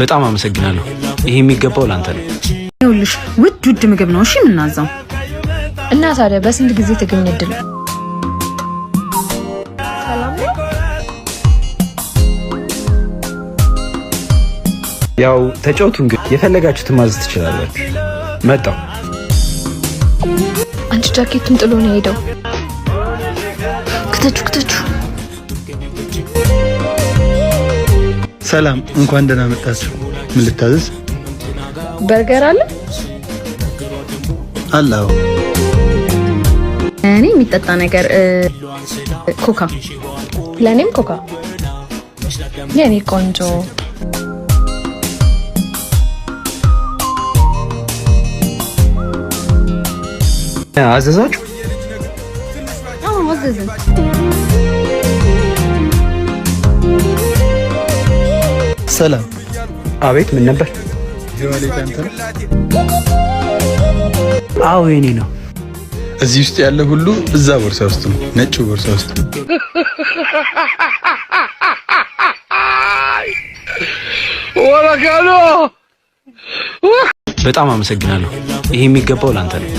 በጣም አመሰግናለሁ። ይሄ የሚገባው ላንተ ነው። ይኸውልሽ ውድ ምግብ ነው እሺ የምናዛው። እና ታዲያ በስንት ጊዜ ተገኘ እድል? ሰላም ነው። ያው ተጫውቱን፣ ግን የፈለጋችሁትን ማዘዝ ትችላላችሁ። መጣው። አንቺ ጃኬቱን ጥሎ ነው ሄደው። ክተቹ። ሰላም፣ እንኳን ደህና መጣችሁ። ምን ልታዘዝ? በርገር አለ? አላው እኔ የሚጠጣ ነገር ኮካ። ለኔም ኮካ። የኔ ቆንጆ አዘዛችሁ? አዎ አዘዝን። ሰላም። አቤት፣ ምን ነበር? የዋሌት አንተ ነው? አዎ የኔ ነው። እዚህ ውስጥ ያለ ሁሉ እዛ ቦርሳ ውስጥ ነው፣ ነጭ ቦርሳ ውስጥ። ወራካሎ በጣም አመሰግናለሁ። ይሄ የሚገባው ላንተ ነው።